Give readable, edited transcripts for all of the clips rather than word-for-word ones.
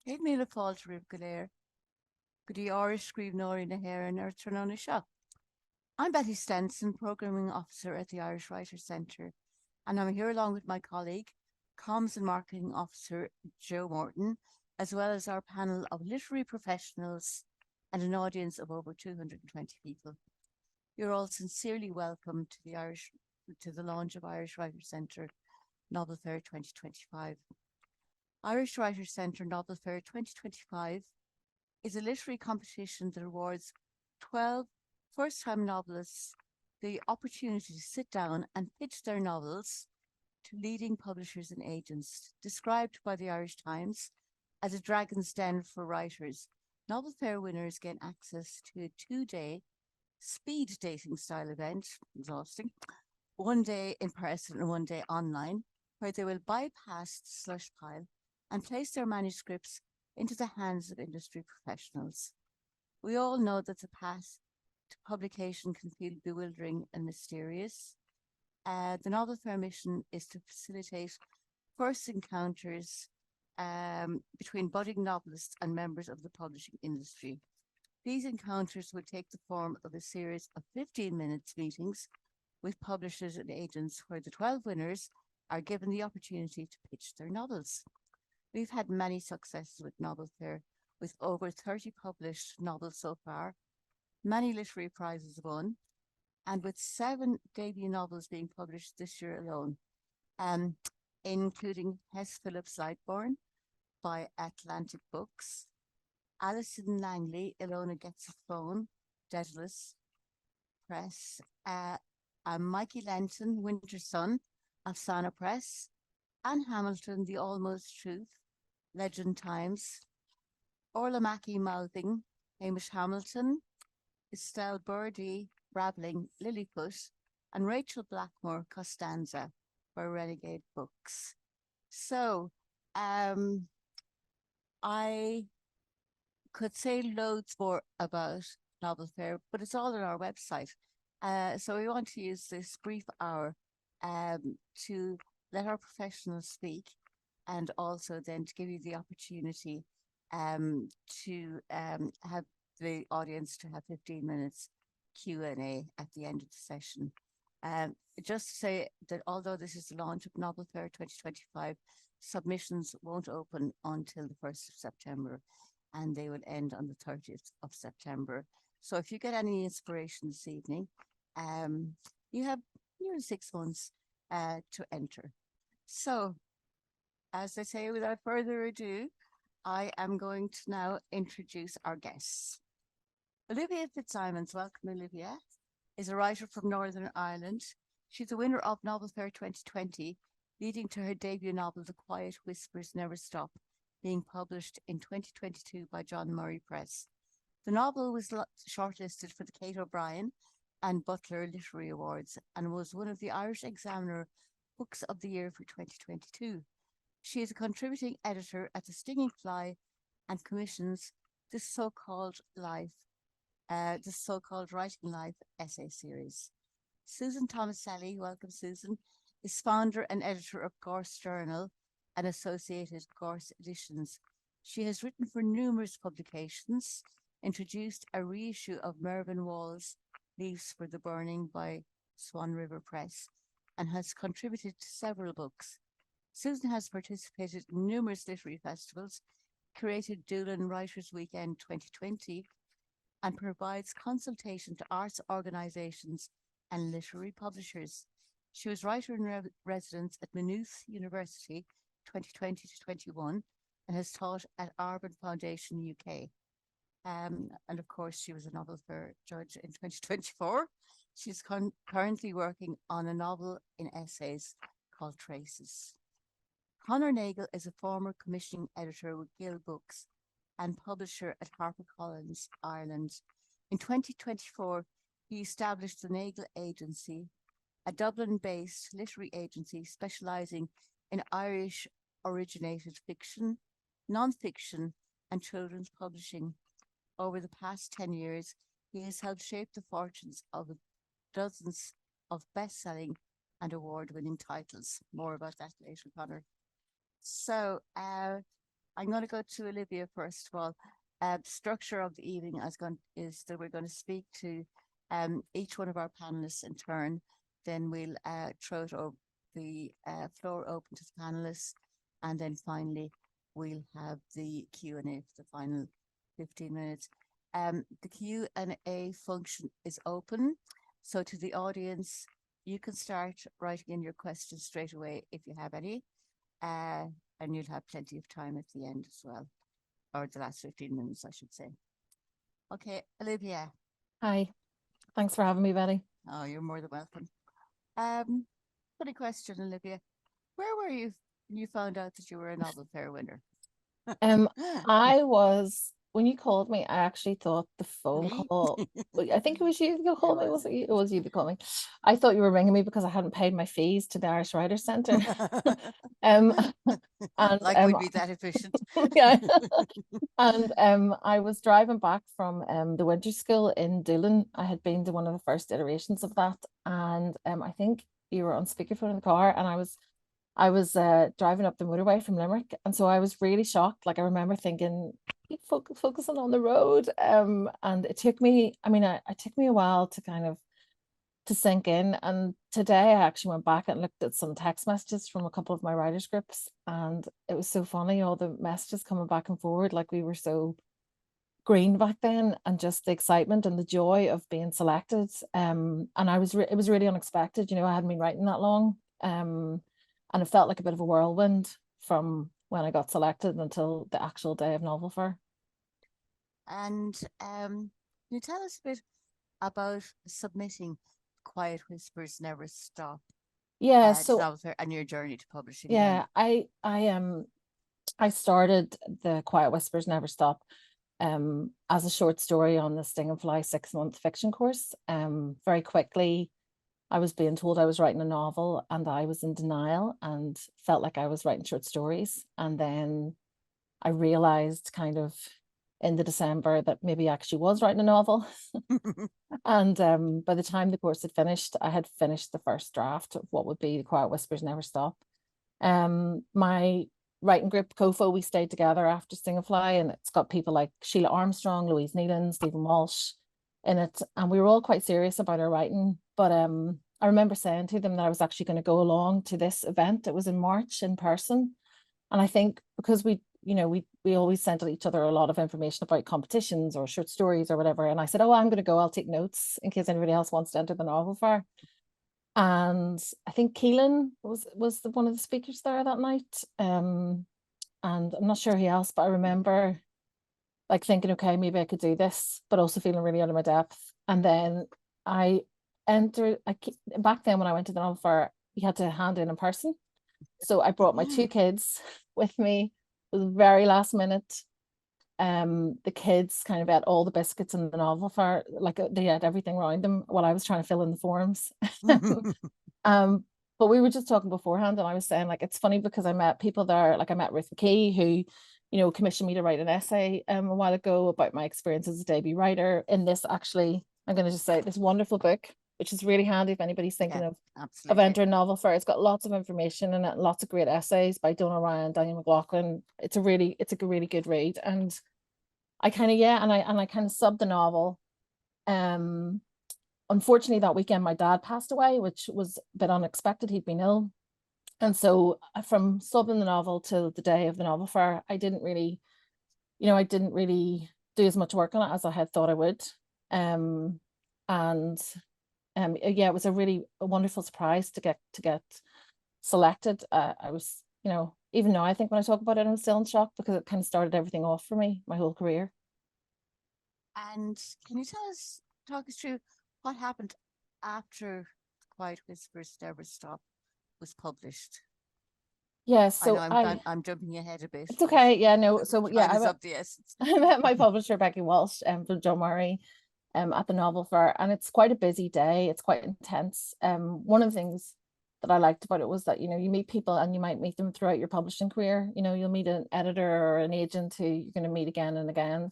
Céad míle fáilte rih go léir, go dtí áras scríbnóirí na hÉireann ar tráthnóna seo. I'm Betty Stenson, Programming Officer at the Irish Writers Centre, and I'm here along with my colleague, Comms and Marketing Officer Joe Morton, as well as our panel of literary professionals and an audience of over 220 people. You're all sincerely welcome to the launch of Irish Writers Centre Novel Fair 2025. Irish Writers Centre Novel Fair 2025 is a literary competition that awards 12 first time novelists the opportunity to sit down and pitch their novels to leading publishers and agents. Described by the Irish Times as a dragon's den for writers, Novel Fair winners gain access to a 2 day speed dating style event, exhausting, 1 day in person and 1 day online, where they will bypass the slush pile and place their manuscripts into the hands of industry professionals. We all know that the path to publication can feel bewildering and mysterious. The Novel Fair mission is to facilitate first encounters between budding novelists and members of the publishing industry. These encounters will take the form of a series of 15 minutes meetings with publishers and agents where the 12 winners are given the opportunity to pitch their novels. We've had many successes with Novel Fair, with over 30 published novels so far, many literary prizes won, and with 7 debut novels being published this year alone, um, including Hess Phillips Lightborn by Atlantic Books, Alison Langley, Ilona Gets a Phone, Daedalus Press, Mikey Lenton, Winter Sun, Afsana Press, Anne Hamilton, The Almost Truth, Legend Times, Orla Mackey Mouthing, Hamish Hamilton, Estelle Birdie, Brabbling, Lilyfoot, and Rachel Blackmore, Costanza, for Renegade Books. So, um, I could say loads more about Novel Fair, but it's all on our website. So we want to use this brief hour to let our professionals speak and also then to give you the opportunity to have the audience to have 15 minutes Q&A at the end of the session. Just to say that although this is the launch of Novel Fair 2025, submissions won't open until the 1st of September and they will end on the 30th of September. So if you get any inspiration this evening, um, you have nearly 6 months to enter. So, as I say, without further ado, I am going to now introduce our guests. Olivia Fitzsimons, welcome, Olivia, is a writer from Northern Ireland. She's the winner of Novel Fair 2020, leading to her debut novel, The Quiet Whispers Never Stop, being published in 2022 by John Murray Press. The novel was shortlisted for the Kate O'Brien and Butler Literary Awards and was one of the Irish Examiner Books of the Year for 2022. She is a contributing editor at The Stinging Fly and commissions this so-called Writing Life essay series. Susan Tomaselli, welcome Susan, is founder and editor of Gorse Journal and associated Gorse editions. She has written for numerous publications, introduced a reissue of Mervyn Wall's Leaves for the Burning by Swan River Press, and has contributed to several books. Susan has participated in numerous literary festivals, curated Doolin Writers Weekend 2020, and provides consultation to arts organisations and literary publishers. She was writer in residence at Maynooth University 2020 to 21 and has taught at Arban Foundation UK. And of course, she was a Novel Fair judge in 2024. She's currently working on a novel in essays called Traces. Conor Nagle is a former commissioning editor with Gill Books and publisher at HarperCollins Ireland. In 2024, he established the Nagle Agency, a Dublin-based literary agency specialising in Irish-originated fiction, non-fiction, and children's publishing. Over the past 10 years, he has helped shape the fortunes of dozens of best-selling and award-winning titles. More about that later, Conor. So, I'm going to go to Olivia first of all. Structure of the evening is that we're going to speak to each one of our panelists in turn. Then we'll throw the floor open to the panelists, and then finally we'll have the Q&A for the final 15 minutes. The Q&A function is open, so to the audience, you can start writing in your questions straight away if you have any, and you'll have plenty of time at the end as well, or the last 15 minutes, I should say. Okay, Olivia. Hi, thanks for having me, Betty. Oh, you're more than welcome. Funny question, Olivia. Where were you when you found out that you were a Novel Fair winner? I was, when you called me, I actually thought the phone Me? call, I think it was you who called me, was it you? It was you that called me. Yeah. I thought you were ringing me because I hadn't paid my fees to the Irish Writers Centre. And Like we'd be that efficient. yeah. And I was driving back from the winter school in Doolin. I had been to one of the first iterations of that, and I think you were on speakerphone in the car, and I was driving up the motorway from Limerick, and so I was really shocked. Like I remember thinking, focusing on the road, and it took me. I mean, it took me a while to kind of to sink in. And today I actually went back and looked at some text messages from a couple of my writers groups, and it was so funny, all the messages coming back and forward, like we were so green back then, and just the excitement and the joy of being selected. And it was really unexpected. I hadn't been writing that long, and it felt like a bit of a whirlwind from when I got selected until the actual day of Novel Fair. And can you tell us a bit about submitting Quiet Whispers Never Stop Yeah, to so Novel Fair and your journey to publishing yeah, then? I started the Quiet Whispers Never Stop as a short story on the Sting and Fly 6-month fiction course. Very quickly, I was being told I was writing a novel, and I was in denial and felt like I was writing short stories. And then I realized kind of in the December that maybe I actually was writing a novel. And by the time the course had finished, I had finished the first draft of what would be The Quiet Whispers Never Stop. My writing group, COFO, we stayed together after Sting and Fly, and it's got people like Sheila Armstrong, Louise Nealon, Stephen Walsh in it, and we were all quite serious about our writing. But I remember saying to them that I was actually going to go along to this event. It was in March in person, and I think because we always sent each other a lot of information about competitions or short stories or whatever, and I said, oh, I'm going to go, I'll take notes in case anybody else wants to enter the Novel Fair. And I think Keelan was one of the speakers there that night, and I'm not sure who else, but I remember like thinking, okay, maybe I could do this, but also feeling really out of my depth. And then I back then when I went to the Novel Fair, you had to hand in person, so I brought my 2 kids with me. It was very last minute. The kids kind of ate all the biscuits in the Novel Fair, like they had everything around them while I was trying to fill in the forms. But we were just talking beforehand, and I was saying, like, it's funny because I met people there, like I met Ruth McKee, who commissioned me to write an essay a while ago about my experience as a debut writer in this, actually, I'm going to just say, this wonderful book, which is really handy if anybody's thinking of entering Novel Fair. It's got lots of information in it, lots of great essays by Donal Ryan, Daniel McLaughlin. It's a really good read. And I kind of subbed the novel. Unfortunately, that weekend my dad passed away, which was a bit unexpected. He'd been ill, and so from subbing the novel till the day of the Novel Fair, I didn't really do as much work on it as I had thought I would. And yeah, it was a wonderful surprise to get selected. I was, even now I think when I talk about it, I'm still in shock because it kind of started everything off for me, my whole career. And can you talk us through what happened after Quiet Whispers Never Stop was published? Yeah, so I'm jumping ahead a bit. It's okay. Yeah, no. So yeah, I met my publisher Becky Walsh from John Murray at the Novel Fair, and it's quite a busy day. It's quite intense. One of the things that I liked about it was that you meet people, and you might meet them throughout your publishing career. You'll meet an editor or an agent who you're going to meet again and again.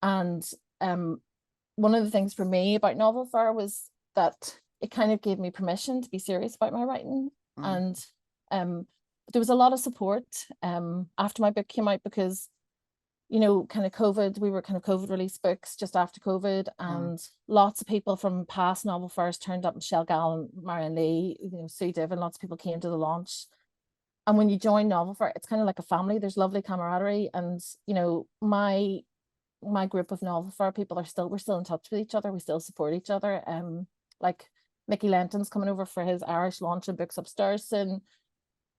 And one of the things for me about Novel Fair was that it kind of gave me permission to be serious about my writing. And there was a lot of support after my book came out, because kind of COVID, we were kind of COVID release books just after COVID, and lots of people from past novel fairs turned up. Michelle Gallen, Marion Lee, Sue Diven, lots of people came to the launch. And when you join novel fair, it's kind of like a family. There's lovely camaraderie, and my group of novel fair people we're still in touch with each other. We still support each other. Like Mickey Lenton's coming over for his Irish launch of books upstairs, and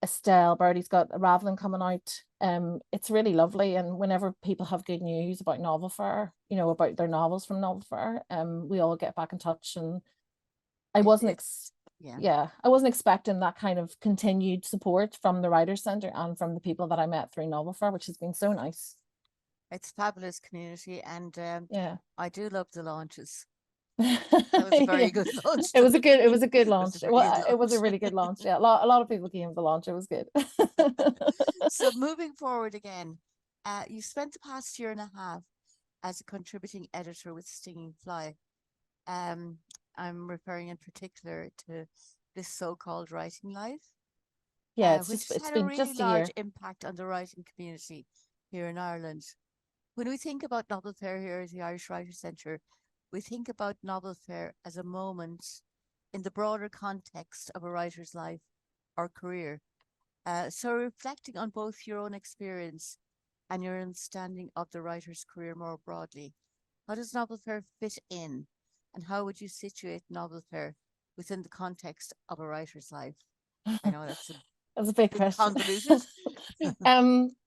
Estelle Birdie's got a Ravelin coming out. It's really lovely, and whenever people have good news about novel fair, about their novels from novel fair, we all get back in touch. And I wasn't expecting that kind of continued support from the Writers' Centre and from the people that I met through novel fair, which has been so nice. It's a fabulous community, and I do love the launches. That was a very good launch. It was a good launch. It was a really good launch. Yeah, a lot of people came to the launch. It was good. So moving forward again, you spent the past year and a half as a contributing editor with Stinging Fly. I'm referring in particular to This So-Called Writing Life. Yeah, which it's had been a really just a large year. impact on the writing community here in Ireland. When we think about Novel Fair here at the Irish Writers' Centre, we think about Novel Fair as a moment in the broader context of a writer's life or career. So reflecting on both your own experience and your understanding of the writer's career more broadly, how does Novel Fair fit in, and how would you situate Novel Fair within the context of a writer's life? I know that's a big question. Convoluted.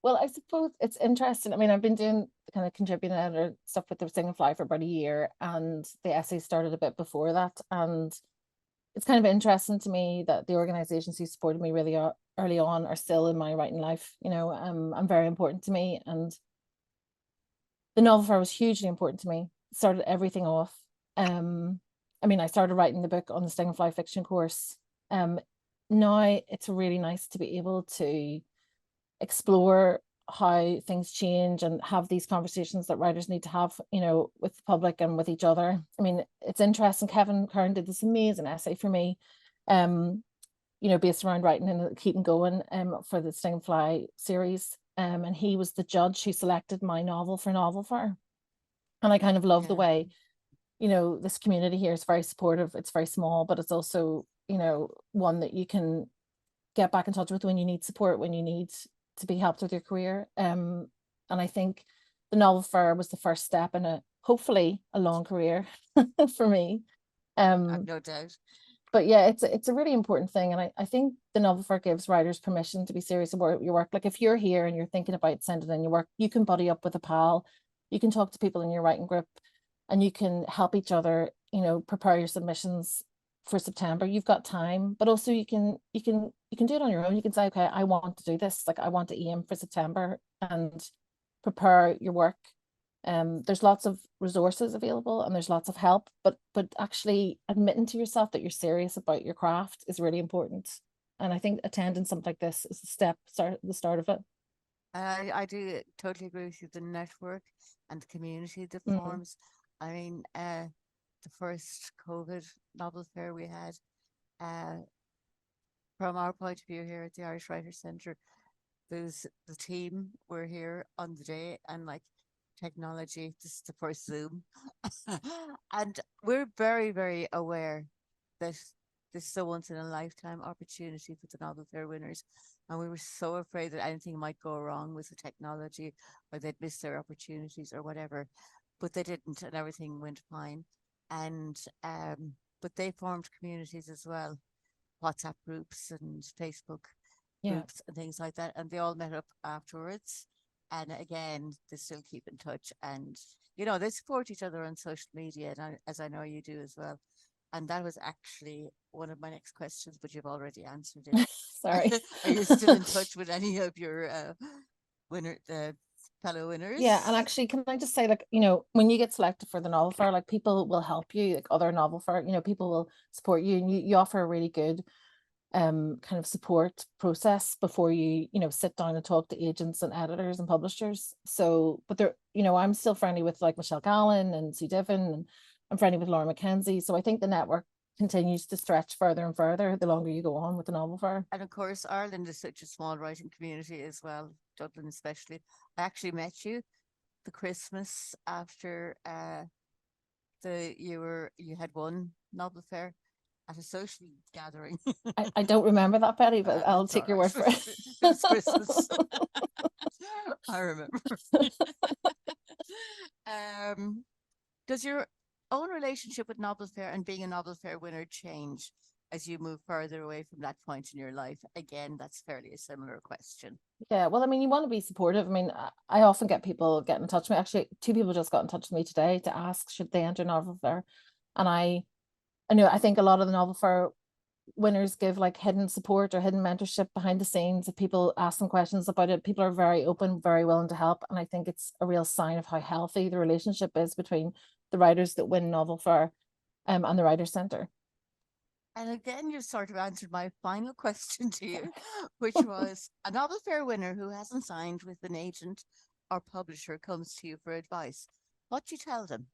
Well, I suppose it's interesting. I mean, I've been doing kind of contributing editor stuff with the Stinging Fly for about a year, and the essay started a bit before that. And it's kind of interesting to me that the organizations who supported me really early on are still in my writing life. I'm very important to me, and the novel fair was hugely important to me. It started everything off. I mean, I started writing the book on the Stinging Fly fiction course. Now it's really nice to be able to explore how things change and have these conversations that writers need to have, with the public and with each other. I mean, it's interesting. Kevin Kern did this amazing essay for me, based around writing and keeping going for the Stinging Fly series. And he was the judge who selected my novel for Novel Fair. And I kind of love the way, this community here is very supportive. It's very small, but it's also, one that you can get back in touch with when you need support, when you need to be helped with your career. And I think the Novel Fair was the first step in hopefully a long career for me. I've no doubt. But yeah, it's a really important thing. And I think the Novel Fair gives writers permission to be serious about your work. Like if you're here and you're thinking about sending in your work, you can buddy up with a pal, you can talk to people in your writing group, and you can help each other, prepare your submissions for September. You've got time, but also you can do it on your own. You can say, okay, I want to do this. Like I want to aim for September and prepare your work. There's lots of resources available and there's lots of help, but actually admitting to yourself that you're serious about your craft is really important. And I think attending something like this is the start of it. I do totally agree with you. The network and the community that forms. I mean, the first COVID novel fair we had, from our point of view here at the Irish Writers' Centre, the team were here on the day, and like technology, this is the first Zoom. And we're very, very aware that this is a once in a lifetime opportunity for the novel fair winners. And we were so afraid that anything might go wrong with the technology, or they'd miss their opportunities or whatever. But they didn't, and everything went fine. And but they formed communities as well, WhatsApp groups and Facebook groups and things like that. And they all met up afterwards. And again, they still keep in touch, and they support each other on social media, and as I know you do as well. And that was actually one of my next questions, but you've already answered it. Sorry. Are you still in touch with any of your fellow winners? Yeah, and actually, can I just say, like, when you get selected for the novel fair, like people will help you, like other novel fair, people will support you, and you offer a really good kind of support process before you sit down and talk to agents and editors and publishers. So, but they're I'm still friendly with like Michelle Gallen and Sue Diven, and I'm friendly with Laura Mackenzie. So I think the network continues to stretch further and further the longer you go on with the novel fair. And of course, Ireland is such a small writing community as well, Dublin especially. I actually met you the Christmas after you had won Novel Fair at a social gathering. I don't remember that, Betty, but I'll It's take all your right. word for it. It was Christmas. I remember. Does your own relationship with Novel Fair and being a Novel Fair winner change as you move further away from that point in your life? Again, that's fairly a similar question. Yeah, well, I mean, you want to be supportive. I mean, I often get people getting in touch with me. Actually, two people just got in touch with me today to ask should they enter Novel Fair. And I know I think a lot of the Novel Fair winners give like hidden support or hidden mentorship behind the scenes. If people ask them questions about it, people are very open, very willing to help. And I think it's a real sign of how healthy the relationship is between the writers that win Novel Fair and the Writers' Centre. And again, you sort of answered my final question to you, which was a Novel Fair winner who hasn't signed with an agent or publisher comes to you for advice. What do you tell them?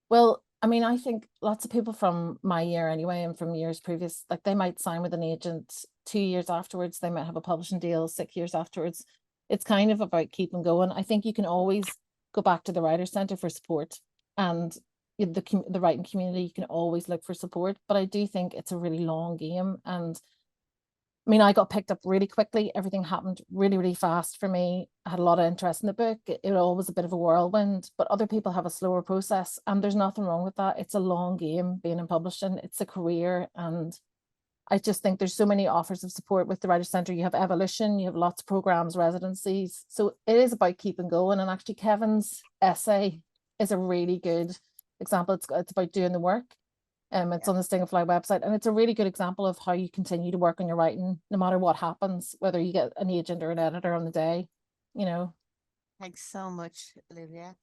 Well, I mean, I think lots of people from my year anyway, and from years previous, like they might sign with an agent 2 years afterwards, they might have a publishing deal 6 years afterwards. It's kind of about keeping going. I think you can always go back to the Writers' Centre for support, and the writing community, you can always look for support. But I do think it's a really long game, and I mean, I got picked up really quickly. Everything happened really, really fast for me. I had a lot of interest in the book. It always a bit of a whirlwind, but other people have a slower process, and there's nothing wrong with that. It's a long game being in publishing. It's a career, and I just think there's so many offers of support with the Writers' Centre. You have Evolution, you have lots of programs, residencies. So it is about keeping going. And actually, Kevin's essay is a really good example. It's about doing the work. It's Yeah. on the Sting of Fly website, and it's a really good example of how you continue to work on your writing, no matter what happens, whether you get an agent or an editor on the day, you know. Thanks so much, Olivia.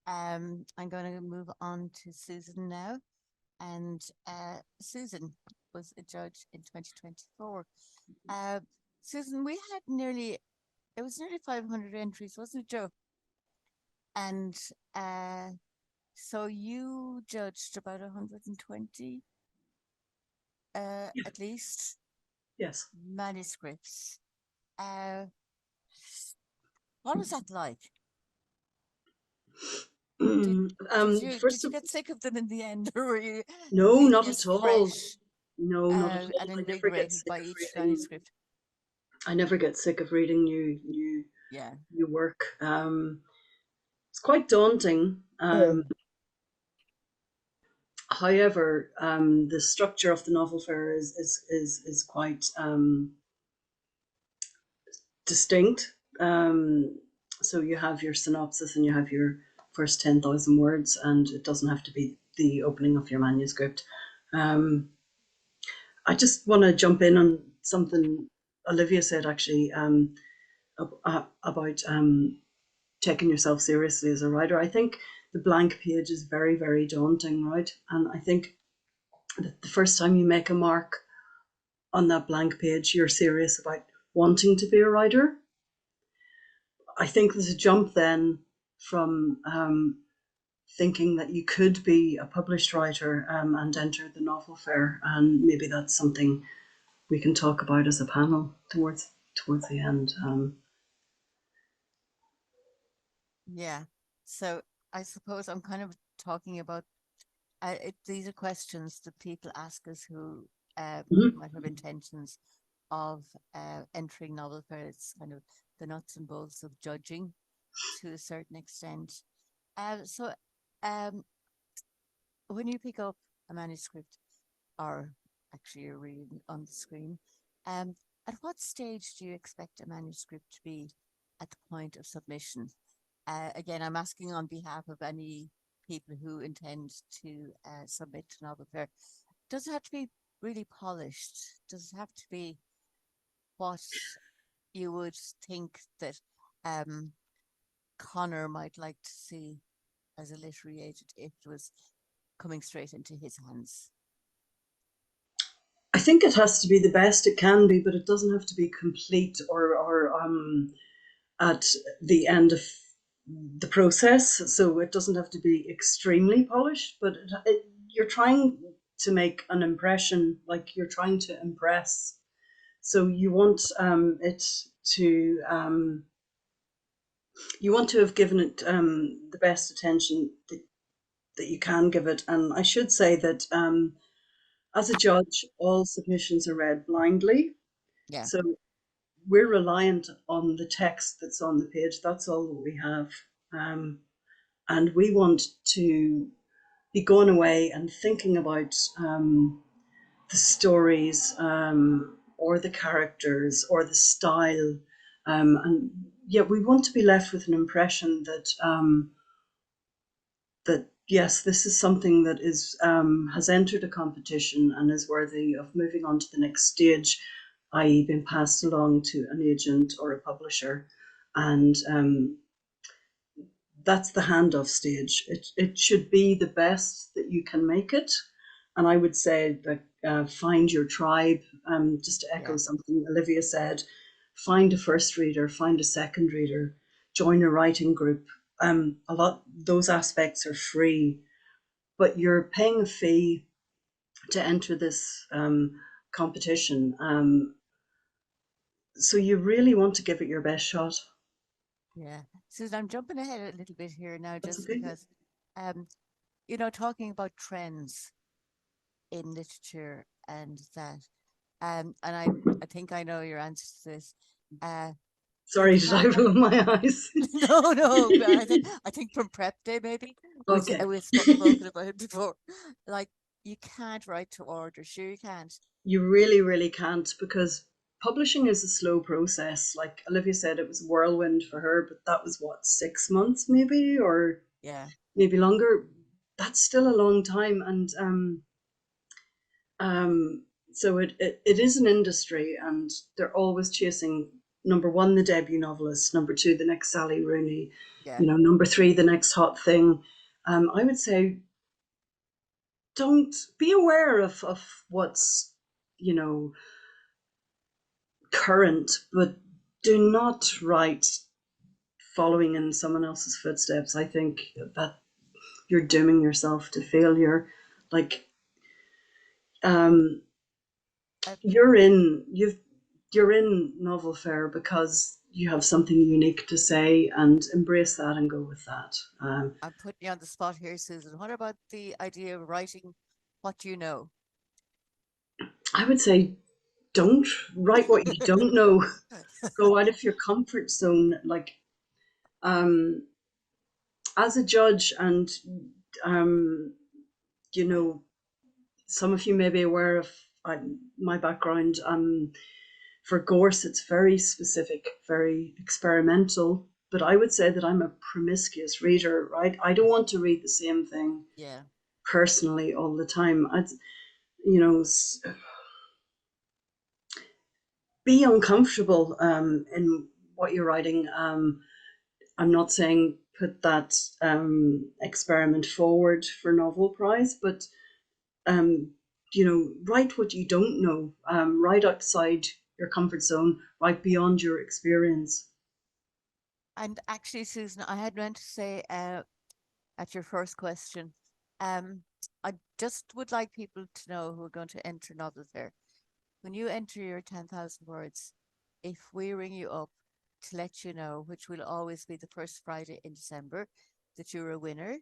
I'm going to move on to Susan now. And Susan was a judge in 2024. Uh, Susan, we had it was nearly 500 entries, wasn't it, Joe? And so you judged about 120, Yeah. at least, Yes. manuscripts. Uh, what was that like? First Did you of get sick of them in the end, or were you No, not feeling at as all. fresh No, not at all. and I never get invigorated sick by of each reading. manuscript? I never get sick of reading Yeah. new work. It's quite daunting. However, the structure of the novel fair is quite distinct. So you have your synopsis and you have your first 10,000 words, and it doesn't have to be the opening of your manuscript. I just want to jump in on something Olivia said actually about taking yourself seriously as a writer. I think the blank page is very, very daunting, right? And I think that the first time you make a mark on that blank page, you're serious about wanting to be a writer. I think there's a jump then from thinking that you could be a published writer and enter the novel fair, and maybe that's something we can talk about as a panel towards the end. Yeah. So I suppose I'm kind of talking about these are questions that people ask us who Mhm. might have intentions of entering novel fair. It's kind of the nuts and bolts of judging to a certain extent. So um, when you pick up a manuscript, or actually you're reading on the screen, at what stage do you expect a manuscript to be at the point of submission? Again, I'm asking on behalf of any people who intend to submit to Novel Fair. Does it have to be really polished? Does it have to be what you would think that Conor might like to see as a literary agent if it was coming straight into his hands? I think it has to be the best it can be, but it doesn't have to be complete or at the end of the process. So it doesn't have to be extremely polished, but you're trying to make an impression, like you're trying to impress. So you want it to you want to have given it the best attention that you can give it. And I should say that as a judge, all submissions are read blindly. Yeah. So we're reliant on the text that's on the page. That's all that we have. And we want to be going away and thinking about the stories or the characters or the style. And yeah, we want to be left with an impression that that yes, this is something that is has entered a competition and is worthy of moving on to the next stage, i.e., being passed along to an agent or a publisher, and that's the handoff stage. It should be the best that you can make it, and I would say that find your tribe. Just to echo Yeah. something Olivia said, find a first reader, find a second reader, join a writing group. A lot those aspects are free, but you're paying a fee to enter this competition. So you really want to give it your best shot. Yeah. Susan, I'm jumping ahead a little bit here now, That's just okay. because, you know, talking about trends in literature and that, and I think I know your answer to this. You Sorry, did I can't. roll my eyes? No, but I think from prep day maybe Okay. we've spoken about it before. Like you can't write to order. Sure, you can't. You really, really can't, because publishing is a slow process. Like Olivia said, it was a whirlwind for her, but that was what, 6 months maybe, or Yeah, maybe longer. That's still a long time. And so it is an industry, and they're always chasing number one, the debut novelist, number two, the next Sally Rooney, yeah. number three, the next hot thing. I would say don't be aware of what's, you know, current, but do not write following in someone else's footsteps. I think that you're dooming yourself to failure. Like, um, I, you're in Novel Fair because you have something unique to say, and embrace that and go with that. I'm putting you on the spot here, Susan. What about the idea of writing what you know? I would say don't write what you don't know. Go out of your comfort zone. Like, um, as a judge, and um, you know, some of you may be aware of my background. For Gorse, it's very specific, very experimental. But I would say that I'm a promiscuous reader, right? I don't want to read the same thing Yeah, personally all the time. You know, be uncomfortable in what you're writing. I'm not saying put that experiment forward for novel prize, but um, write what you don't know, write outside your comfort zone, write beyond your experience. and actually, Susan, I had meant to say at your first question, I just would like people to know who are going to enter Novel Fair. When you enter your 10,000 words, if we ring you up to let you know, which will always be the first Friday in December, that you're a winner,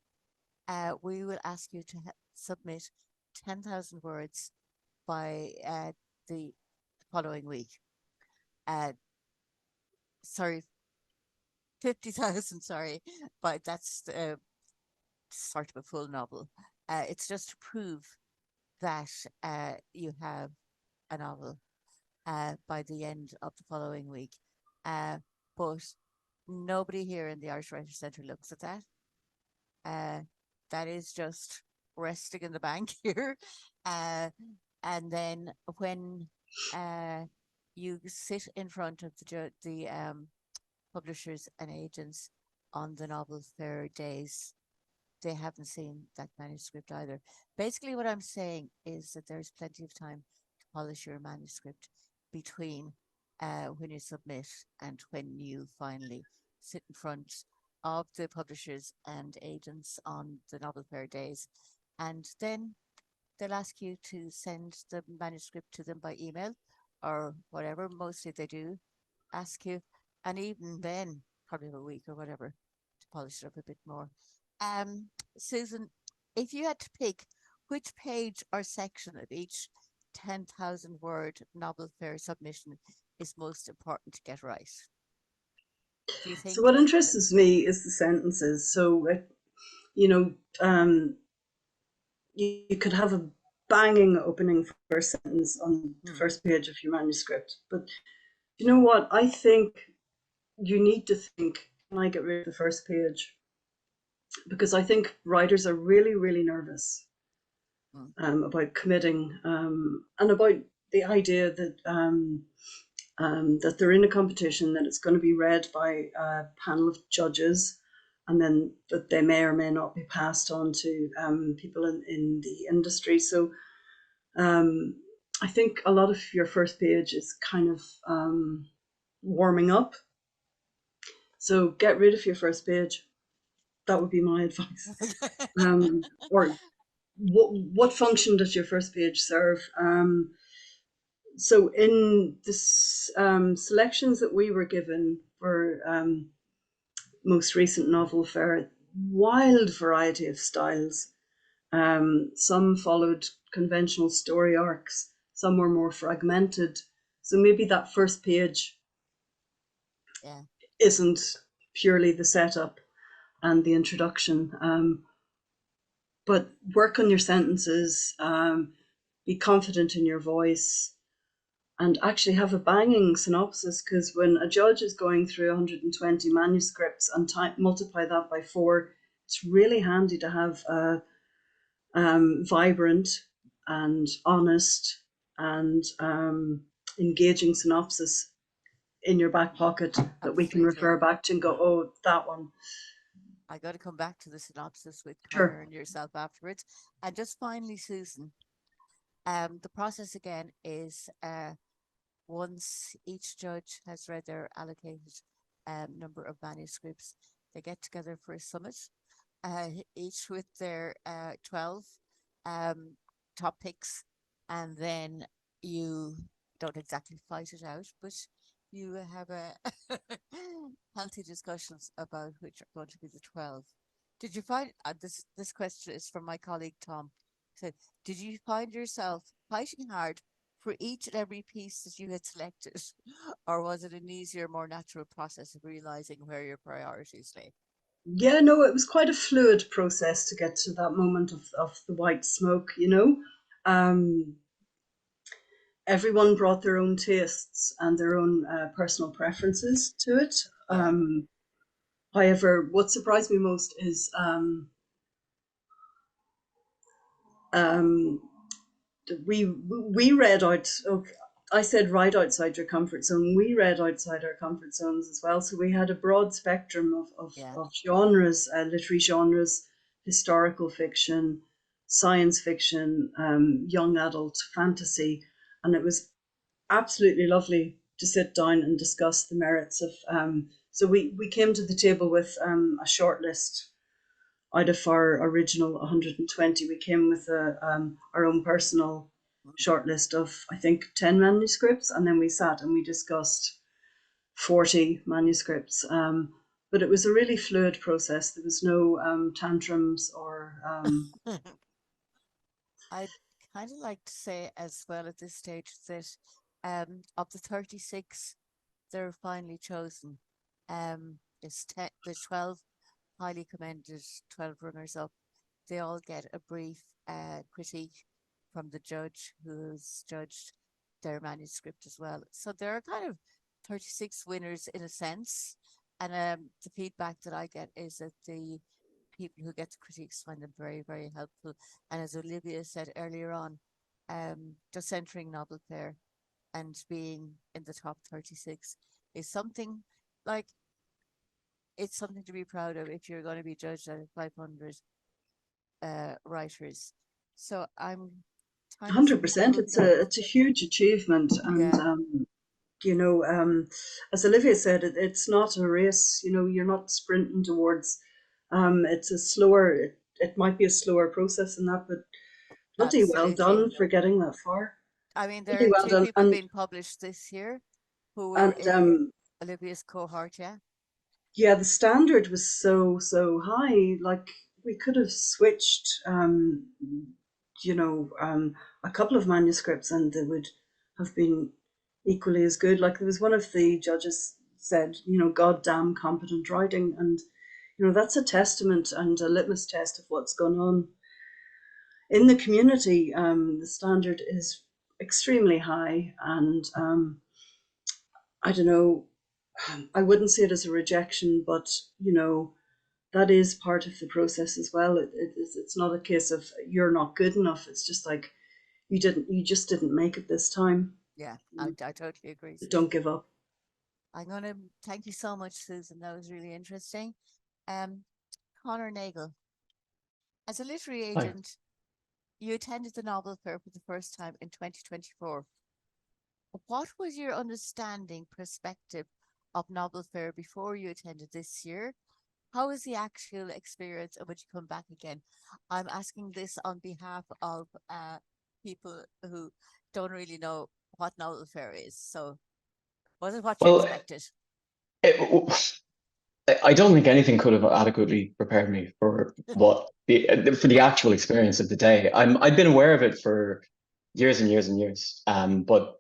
we will ask you to submit 10,000 words by the following week. Sorry, 50,000, sorry, but that's sort of a full novel. It's just to prove that you have a novel by the end of the following week. But nobody here in the Irish Writers Centre looks at that. That is just resting in the bank here. And then when you sit in front of the publishers and agents on the Novel Fair days, they haven't seen that manuscript either. Basically, what I'm saying is that there's plenty of time to polish your manuscript between when you submit and when you finally sit in front of the publishers and agents on the Novel Fair days. And then they'll ask you to send the manuscript to them by email or whatever. Mostly they do ask you, and even then, probably a week or whatever to polish it up a bit more. Susan, if you had to pick which page or section of each 10,000 word novel fair submission is most important to get right, do you So think? what interests me is the sentences. So, you know, you could have a banging opening first sentence on the first page of your manuscript. But you know what? I think you need to think, can I get rid of the first page? Because I think writers are really, really nervous about committing and about the idea that that they're in a competition, that it's going to be read by a panel of judges, and then that they may or may not be passed on to people in the industry. So I think a lot of your first page is kind of warming up. So get rid of your first page. That would be my advice. Or what function does your first page serve? So in the selections that we were given for most recent novel fair, wild variety of styles. Some followed conventional story arcs, some were more fragmented. So maybe that first page isn't purely the setup and the introduction, but work on your sentences, be confident in your voice, and actually have a banging synopsis, because when a judge is going through 120 manuscripts and multiply that by 4, it's really handy to have a vibrant and honest and engaging synopsis in your back pocket that we can refer back to and go, oh, that one. I got to come back to the synopsis with Sure. Conor and yourself afterwards. And just finally, Susan, the process again is once each judge has read their allocated number of manuscripts, they get together for a summit, each with their 12 top picks, and then you don't exactly fight it out, but you have a healthy discussions about which are going to be the 12. Did you find this question is from my colleague Tom. Said, did you find yourself fighting hard for each and every piece that you had selected, or was it an easier, more natural process of realizing where your priorities lay? Yeah, no, it was quite a fluid process to get to that moment of the white smoke, you know. Everyone brought their own tastes and their own personal preferences to it. However, what surprised me most is we read out. Okay, I said right outside your comfort zone. We read outside our comfort zones as well. So we had a broad spectrum of genres, literary genres, historical fiction, science fiction, young adult, fantasy, and it was absolutely lovely to sit down and discuss the merits of. So we came to the table with a short list. Out of our original 120, we came with our own personal shortlist of, I think, 10 manuscripts, and then we sat and we discussed 40 manuscripts. But it was a really fluid process. There was no tantrums or. I'd kind of like to say as well at this stage that of the 36, they're finally chosen. The 12 highly commended 12 runners up. They all get a brief critique from the judge who's judged their manuscript as well. So there are kind of 36 winners in a sense. And the feedback that I get is that the people who get the critiques find them very, very helpful. And as Olivia said earlier on, just entering Novel Fair and being in the top 36 is something like, it's something to be proud of if you're going to be judged out of 500 writers. So I'm 100%. It's a huge achievement, and you know, as Olivia said, it's not a race. You know, you're not sprinting towards. It's a slower. It might be a slower process than that, but Bloody well Absolutely. done for getting that far. I mean, there Bloody are well two done. people being published this year who were And in Olivia's cohort, yeah. yeah, the standard was so high. Like we could have switched, a couple of manuscripts, and they would have been equally as good. Like there was one of the judges said, "Goddamn competent writing," and that's a testament and a litmus test of what's going on in the community. The standard is extremely high, and I don't know. I wouldn't see it as a rejection, but that is part of the process as well. It's not a case of you're not good enough. It's just like you just didn't make it this time. Yeah, I totally agree, But Susan. don't give up. I'm going to thank you so much, Susan. That was really interesting. Um, Conor Nagle, as a literary Hi. agent, you attended the Novel Fair for the first time in 2024. What was your understanding perspective of Novel Fair before you attended this year? How was the actual experience, and would you come back again? I'm asking this on behalf of people who don't really know what Novel Fair is. So, was it what you Well, expected? I don't think anything could have adequately prepared me for what the actual experience of the day. I've been aware of it for years and years and years. But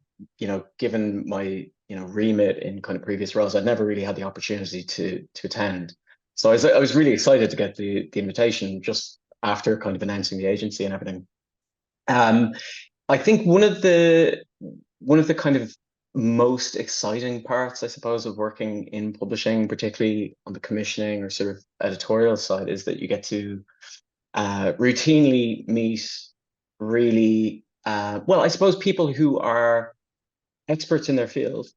given my remit in kind of previous roles, I've never really had the opportunity to attend. So I was really excited to get the invitation just after kind of announcing the agency and everything. I think one of the kind of most exciting parts, I suppose, of working in publishing, particularly on the commissioning or sort of editorial side, is that you get to routinely meet really, well, I suppose people who are experts in their field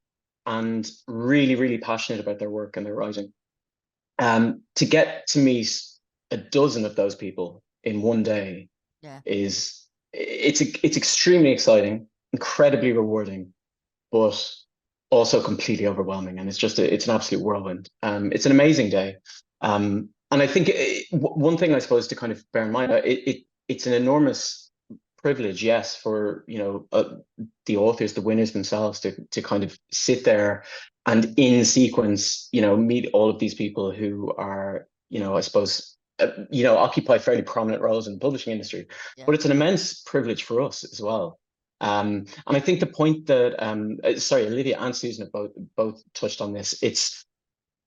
and really, really passionate about their work and their writing. To get to meet a dozen of those people in one day Yeah. it's extremely exciting, incredibly rewarding, but also completely overwhelming. And it's an absolute whirlwind. It's an amazing day. And I think one thing I suppose to kind of bear in mind, it's an enormous privilege, yes, for the authors, the winners themselves, to kind of sit there and in sequence, meet all of these people who are, I suppose, occupy fairly prominent roles in the publishing industry. Yeah. But it's an immense privilege for us as well. And I think the point that, sorry, Olivia and Susan have both touched on this. It's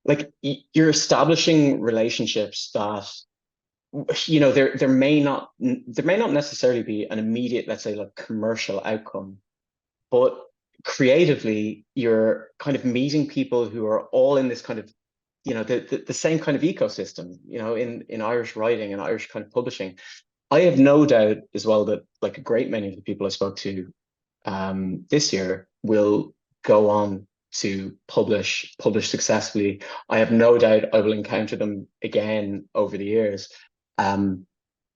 like you're establishing relationships that, there may not necessarily be an immediate, let's say, like commercial outcome, but creatively, you're kind of meeting people who are all in this kind of, the same kind of ecosystem, in Irish writing and Irish kind of publishing. I have no doubt as well that like a great many of the people I spoke to this year will go on to publish successfully. I have no doubt I will encounter them again over the years.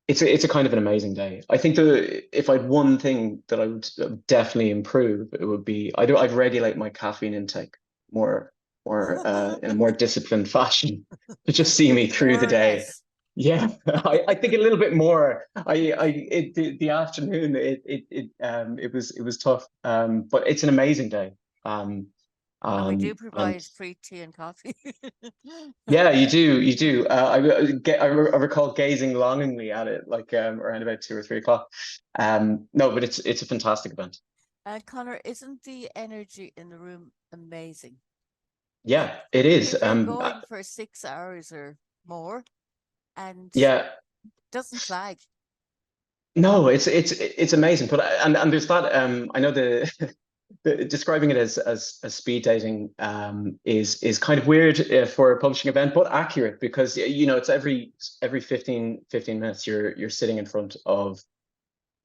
It's a kind of an amazing day. I think that if I'd one thing that I would definitely improve, it would be I'd regulate my caffeine intake more in a more disciplined fashion to just see me through More the or day. less. Yeah, I think a little bit more. The afternoon it was tough, but it's an amazing day. And we do And provide free tea and coffee. yeah, you do. I recall gazing longingly at it, like around about 2 or 3 o'clock. No, but it's a fantastic event. Conor, isn't the energy in the room amazing? Yeah, it is. People are going for 6 hours or more, and Yeah, doesn't flag. no, it's amazing. But and there's that. I know describing it as speed dating is kind of weird for a publishing event, but accurate, because it's every 15 minutes you're sitting in front of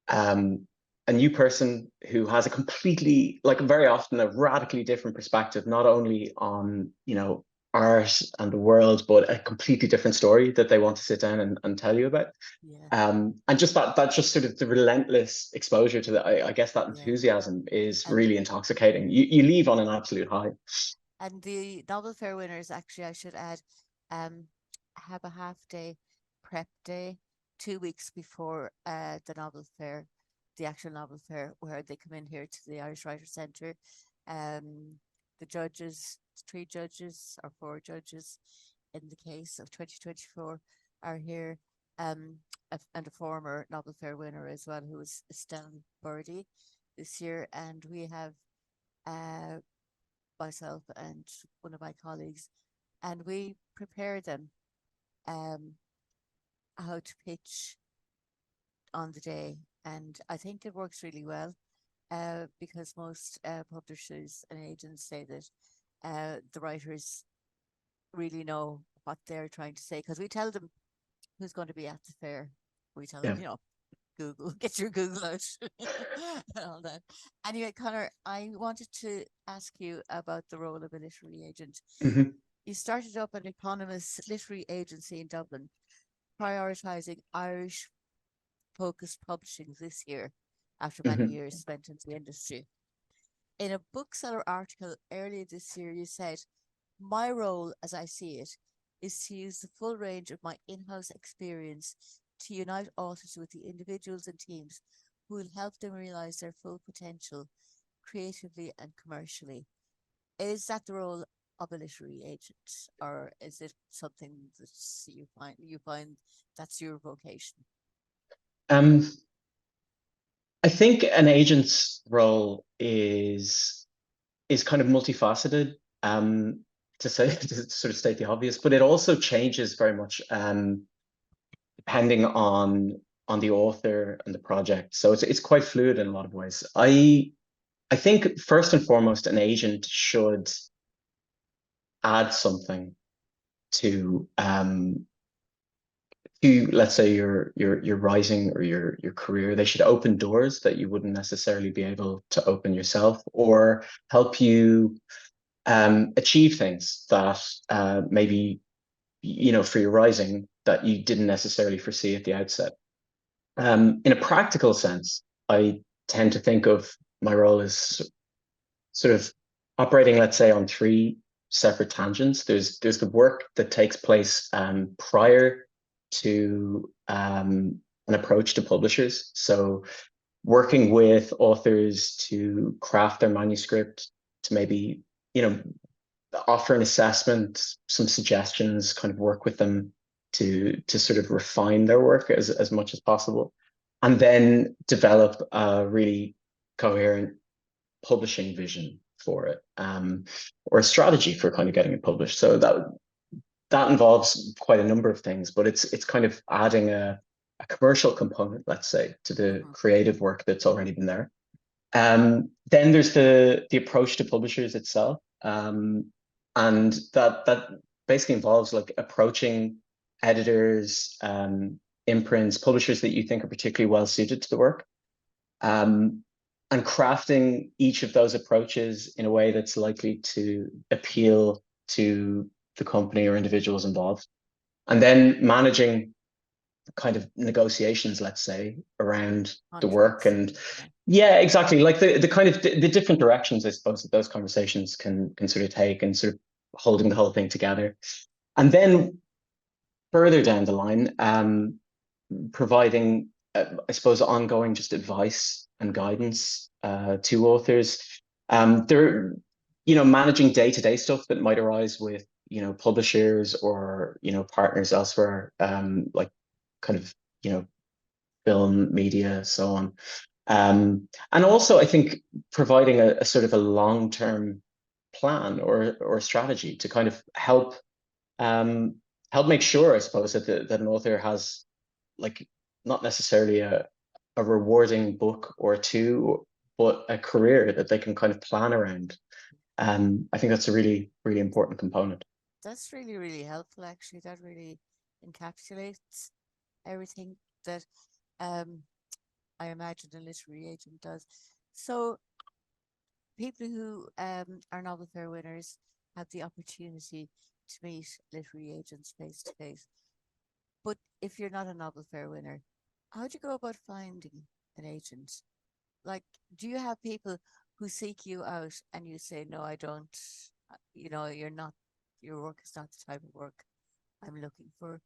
a new person who has a completely, like very often, a radically different perspective, not only on art and the world, but a completely different story that they want to sit down and tell you about. Yeah. And just that just sort of the relentless exposure to that, I guess that Yeah. enthusiasm is And- really intoxicating. You leave on an absolute high. And the Novel Fair winners, actually, I should add, have a half day prep day 2 weeks before the novel fair, the actual novel fair, where they come in here to the Irish Writers Centre. The judges, 3 judges or 4 judges in the case of 2024 are here, and a former novel fair winner as well, who was Estelle Birdie this year. And we have myself and one of my colleagues, and we prepare them how to pitch on the day. And I think it works really well, because most publishers and agents say that the writers really know what they're trying to say, because we tell them who's going to be at the fair. We tell them, Google, get your Google out and all that. Anyway, Conor, I wanted to ask you about the role of a literary agent. Mhm. You started up an eponymous literary agency in Dublin, prioritising Irish focused publishing this year after many Mhm. years spent in the industry. In a bookseller article earlier this year, you said, "My role, as I see it, is to use the full range of my in-house experience to unite authors with the individuals and teams who will help them realise their full potential creatively and commercially." Is that the role of a literary agent, or is it something that you find that's your vocation? Um, I think an agent's role is kind of multifaceted, to say to sort of state the obvious, but it also changes very much depending on the author and the project. So it's quite fluid in a lot of ways. I think first and foremost, an agent should add something to let's say your writing or your career. They should open doors that you wouldn't necessarily be able to open yourself, or help you achieve things that maybe for your writing that you didn't necessarily foresee at the outset. In a practical sense, I tend to think of my role as sort of operating, let's say, on 3 separate tangents. There's the work that takes place prior to an approach to publishers. So working with authors to craft their manuscript, to maybe, offer an assessment, some suggestions, kind of work with them to sort of refine their work as much as possible, and then develop a really coherent publishing vision for it, or a strategy for kind of getting it published. So that involves quite a number of things, but it's kind of adding a commercial component, let's say, to the creative work that's already been there. Then there's the approach to publishers itself, and that basically involves like approaching editors, imprints, publishers that you think are particularly well suited to the work, and crafting each of those approaches in a way that's likely to appeal to the company or individuals involved, and then managing kind of negotiations, let's say, around the work. And yeah, exactly, like the kind of the different directions, I suppose, that those conversations can sort of take, and sort of holding the whole thing together. And then further down the line, providing I suppose ongoing just advice and guidance to authors. They're managing day-to-day stuff that might arise with publishers or partners elsewhere, like kind of film, media, so on. And also, I think providing a sort of a long-term plan or strategy to kind of help make sure, I suppose, that an author has, like, not necessarily a rewarding book or two, but a career that they can kind of plan around. I think that's a really, really important component. That's really, really helpful, actually. That really encapsulates everything that I imagine a literary agent does. So people who are novel fair winners have the opportunity to meet literary agents face to face. But if you're not a novel fair winner, how do you go about finding an agent? Like, do you have people who seek you out and you say, "No, I don't, you're not, your work is not the type of work I'm looking for"?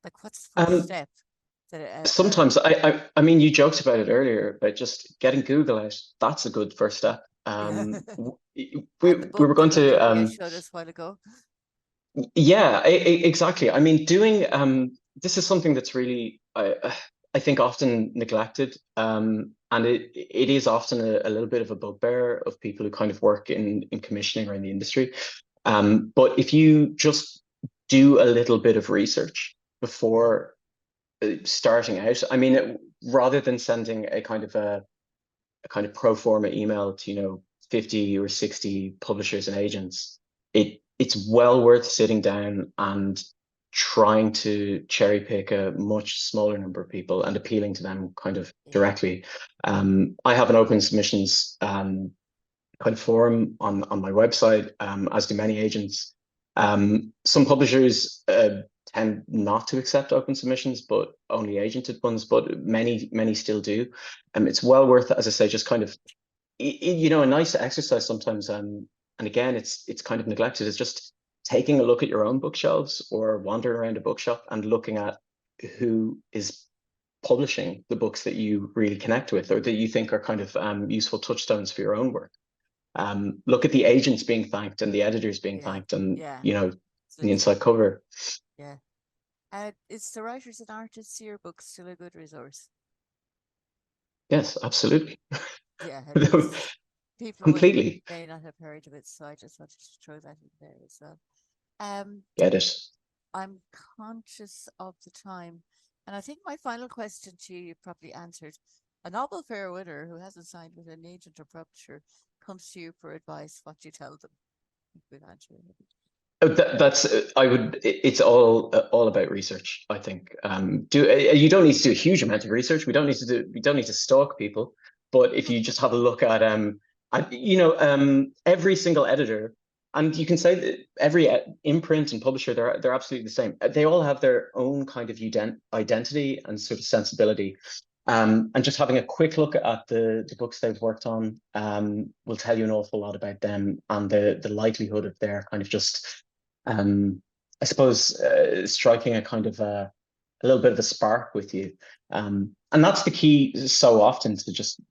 Like, what's the first step? Sometimes I mean, you joked about it earlier, about just getting Google out. That's a good first step. We were going to Olivia showed us a while ago. yeah, exactly. I mean, doing this is something that's really I think often neglected, and it is often a little bit of a bugbear of people who kind of work in commissioning or in the industry. But if you just do a little bit of research before starting out, I mean, rather than sending a kind of pro forma email to 50 or 60 publishers and agents, it's well worth sitting down and trying to cherry pick a much smaller number of people and appealing to them kind of directly. I have an open submissions kind of forum on my website, as do many agents. Some publishers tend not to accept open submissions, but only agented ones, but many still do. It's well worth, as I say, just kind of a nice exercise sometimes, and again, it's kind of neglected, is just taking a look at your own bookshelves or wandering around a bookshop and looking at who is publishing the books that you really connect with or that you think are kind of useful touchstones for your own work. Look at the agents being thanked and the editors being thanked, and the inside cover. Yeah. Is the Writers and Artists Yearbook still a good resource? Yes, absolutely. Yeah, people Completely. may not have heard of it, so I just wanted to throw that in there as well. Get it. I'm conscious of the time, and I think my final question to you probably answered. A Novel Fair winner who hasn't signed with an agent or publisher comes to you for advice. What do you tell them? We've answered it. That's it's all about research, I think. You don't need to do a huge amount of research. We don't need to stalk people, but if you just have a look at every single editor, and you can say that every imprint and publisher, they're absolutely the same. They all have their own kind of identity and sort of sensibility. And just having a quick look at the books they've worked on will tell you an awful lot about them and the likelihood of their kind of just I suppose striking a kind of a little bit of a spark with you. And that's the key so often to just,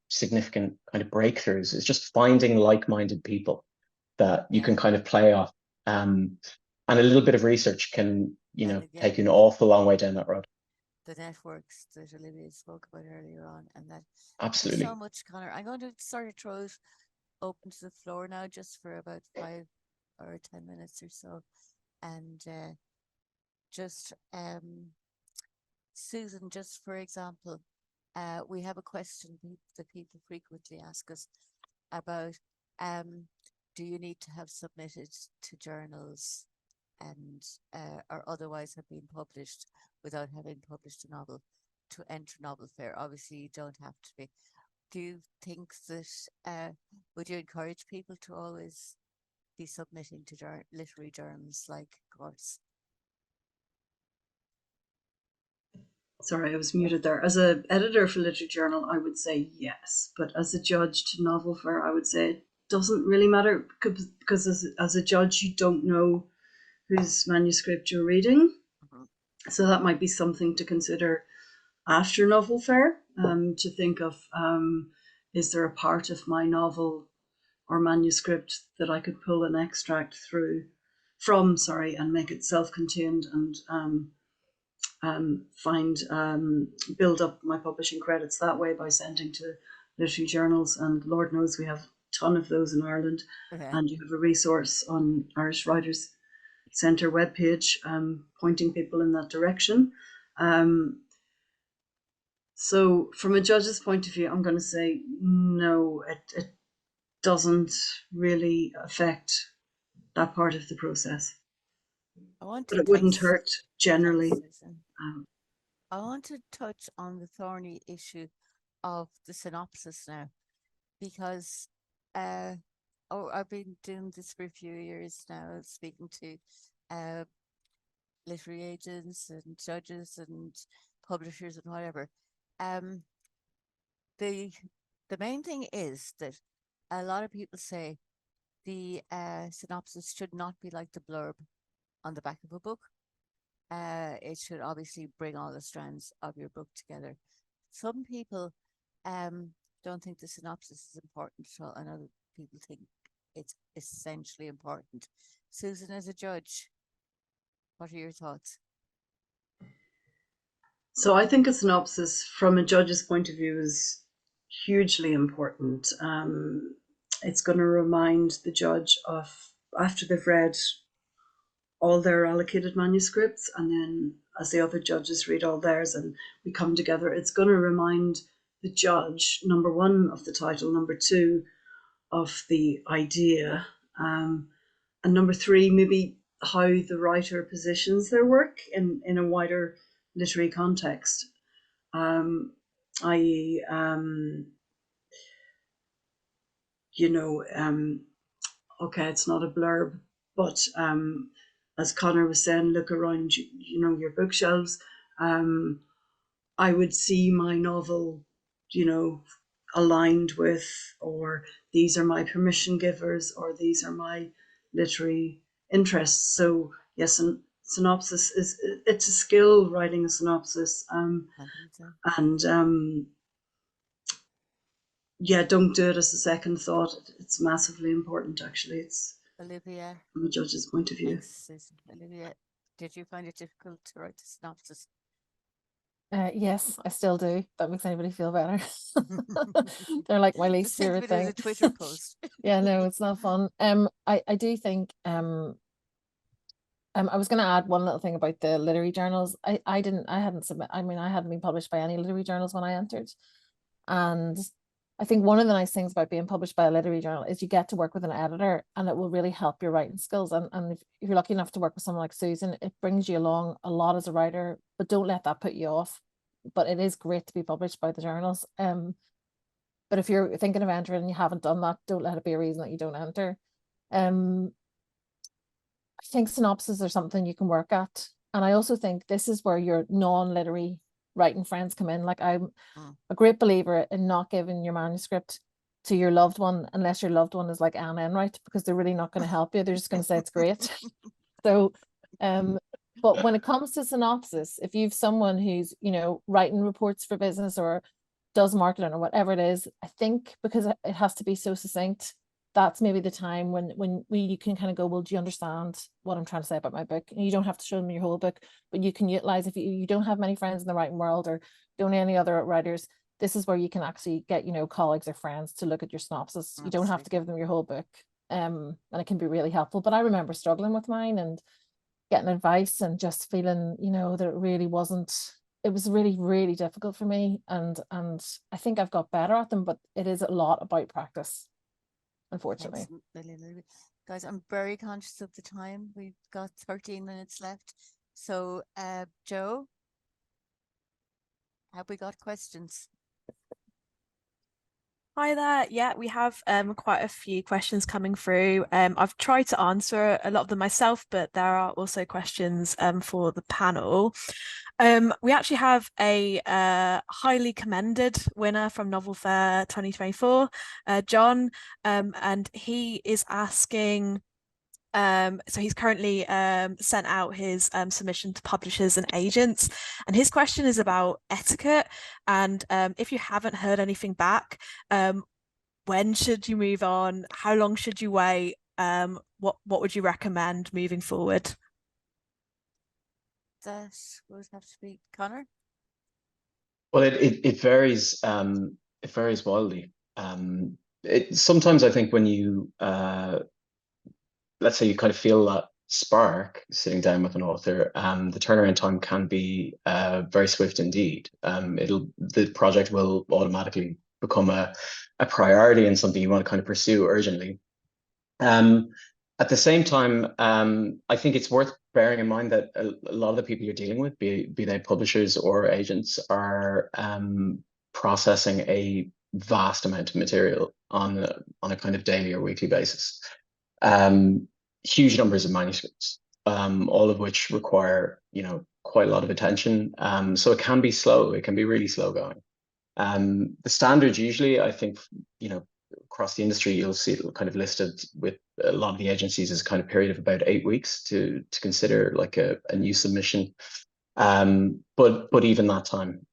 significant kind of breakthroughs, is just finding like-minded people that you can kind of play off. And a little bit of research can, take you an awful long way down that road. The networks that Olivia spoke about earlier on, and that. Absolutely. Thank you so much, Conor. I'm going to sort of throw it open to the floor now, just for about 5 or 10 minutes or so, and just Susan, just for example, we have a question that people frequently ask us about, do you need to have submitted to journals and or otherwise have been published without having published a novel to enter Novel Fair? Obviously you don't have to be. Do you think that would you encourage people to always be submitting to literary journals like Course? Sorry, I was muted there. As an editor for Literary Journal, I would say yes. But as a judge to Novel Fair, I would say it doesn't really matter, because as a judge, you don't know whose manuscript you're reading. So that might be something to consider after Novel Fair, to think of, is there a part of my novel or manuscript that I could pull an extract from, and make it self-contained and build up my publishing credits that way by sending to literary journals. And Lord knows we have a ton of those in Ireland. And you have a resource on Irish Writers Centre webpage pointing people in that direction. So from a judge's point of view, I'm going to say no, it doesn't really affect that part of the process. But it wouldn't hurt generally. I want to touch on the thorny issue of the synopsis now, because I've been doing this for a few years now, speaking to literary agents and judges and publishers and whatever. The main thing is that a lot of people say the synopsis should not be like the blurb on the back of a book. it should obviously bring all the strands of your book together. Some people don't think the synopsis is important at all, and other people think it's essentially important. Susan, as a judge, what are your thoughts? So I think a synopsis from a judge's point of view is hugely important. It's going to remind the judge of, after they've read all their allocated manuscripts, and then as the other judges read all theirs and we come together, it's going to remind the judge, number one, of the title, number two, of the idea, and number three, maybe how the writer positions their work in a wider literary context, i.e., okay, it's not a blurb, but as Conor was saying, look around, your bookshelves. I would see my novel, aligned with, or these are my permission givers, or these are my literary interests. So yes, and synopsis it's a skill, writing a synopsis, and yeah, don't do it as a second thought. It's massively important, actually. It's Olivia. From a judge's point of view. Thanks, Susan. Olivia, did you find it difficult to write the synopsis? Yes, I still do. If that makes anybody feel better. They're like my least favorite thing. A Twitter post. Yeah, no, it's not fun. I do think I was going to add one little thing about the literary journals. I hadn't been published by any literary journals when I entered, and I think one of the nice things about being published by a literary journal is you get to work with an editor, and it will really help your writing skills. And if you're lucky enough to work with someone like Susan, it brings you along a lot as a writer, but don't let that put you off. But it is great to be published by the journals. But if you're thinking of entering and you haven't done that, don't let it be a reason that you don't enter. I think synopses are something you can work at. And I also think this is where your non-literary writing friends come in. Like, I'm a great believer in not giving your manuscript to your loved one unless your loved one is like Anne Enright, because they're really not going to help you. They're just going to say it's great. So but when it comes to synopsis, if you've someone who's, writing reports for business or does marketing or whatever it is, I think because it has to be so succinct, that's maybe the time when you can kind of go, well, do you understand what I'm trying to say about my book? And you don't have to show them your whole book, but you can utilize, if you don't have many friends in the writing world or don't know any other writers, this is where you can actually get, colleagues or friends to look at your synopsis. Absolutely. You don't have to give them your whole book. And it can be really helpful. But I remember struggling with mine and getting advice and just feeling, that it really wasn't, it was really, really difficult for me. And I think I've got better at them, but it is a lot about practice, unfortunately. Guys, I'm very conscious of the time. We've got 13 minutes left. So, Joe, have we got questions? Hi there. Yeah, we have quite a few questions coming through. I've tried to answer a lot of them myself, but there are also questions for the panel. We actually have a highly commended winner from Novel Fair 2024, John, and he is asking, so he's currently sent out his submission to publishers and agents, and his question is about etiquette. And if you haven't heard anything back, when should you move on? How long should you wait? What would you recommend moving forward? That would have to be Conor. Well, it varies. It varies wildly. Sometimes I think when you let's say you kind of feel that spark sitting down with an author, the turnaround time can be very swift indeed. The project will automatically become a priority and something you want to kind of pursue urgently. At the same time, I think it's worth bearing in mind that a lot of the people you're dealing with, be they publishers or agents, are processing a vast amount of material on a kind of daily or weekly basis. Huge numbers of manuscripts, all of which require, quite a lot of attention. So it can be slow. It can be really slow going. The standards usually, I think, across the industry, you'll see it kind of listed with a lot of the agencies is a kind of period of about 8 weeks to consider like a new submission. But even that time,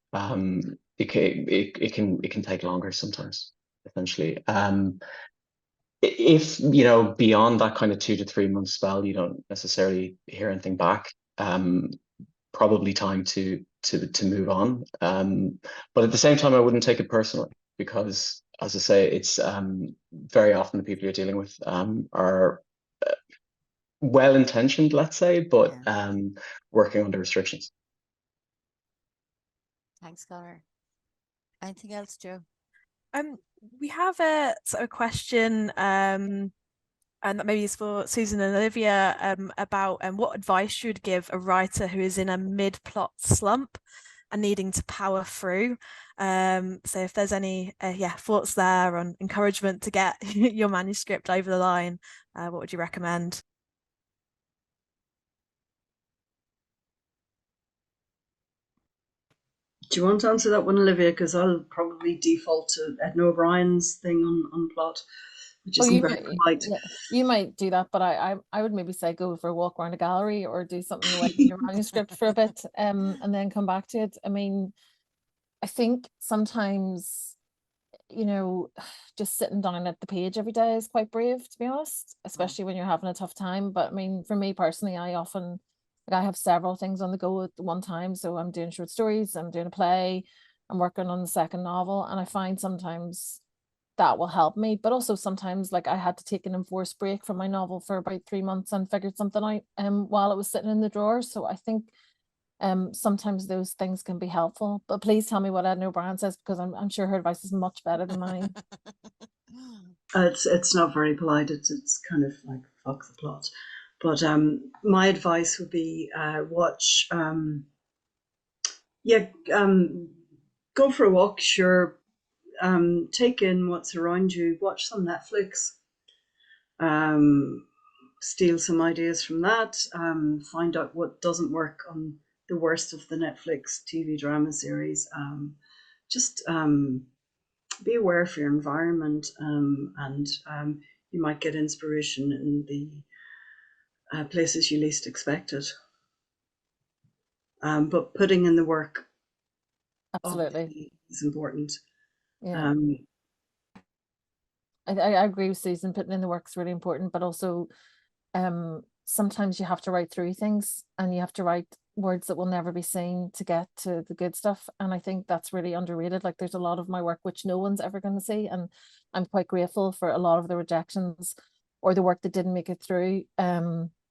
it can take longer sometimes, essentially. If beyond that kind of 2 to 3 month spell, you don't necessarily hear anything back, probably time to move on. But at the same time, I wouldn't take it personally, because, as I say, it's very often the people you're dealing with are well-intentioned, let's say, but working under restrictions. Thanks, Conor. Anything else, Joe? We have a sort of question, and that maybe is for Susan and Olivia, about what advice you would give a writer who is in a mid-plot slump and needing to power through. So if there's any thoughts there on encouragement to get your manuscript over the line, what would you recommend? Do you want to answer that one, Olivia? Because I'll probably default to Edna O'Brien's thing on plot, which isn't very polite. You might do that, but I would maybe say go for a walk around a gallery or do something away from your manuscript for a bit, and then come back to it. I mean, I think sometimes, just sitting down at the page every day is quite brave, to be honest, especially when you're having a tough time. But I mean, for me personally, I have several things on the go at one time. So I'm doing short stories, I'm doing a play, I'm working on the second novel, and I find sometimes that will help me. But also sometimes, like, I had to take an enforced break from my novel for about 3 months and figured something out while it was sitting in the drawer. So I think sometimes those things can be helpful. But please tell me what Edna O'Brien says, because I'm sure her advice is much better than mine. It's not very polite. It's kind of like fuck the plot. But my advice would be watch. Go for a walk. Sure. Take in what's around you. Watch some Netflix. Steal some ideas from that. Find out what doesn't work on the worst of the Netflix TV drama series. Just be aware of your environment, and you might get inspiration in the places you least expect it. But putting in the work, absolutely, is important. Yeah, I agree with Susan. Putting in the work is really important, but also sometimes you have to write through things, and you have to write words that will never be seen to get to the good stuff. And I think that's really underrated. Like, there's a lot of my work which no one's ever going to see, and I'm quite grateful for a lot of the rejections or the work that didn't make it through,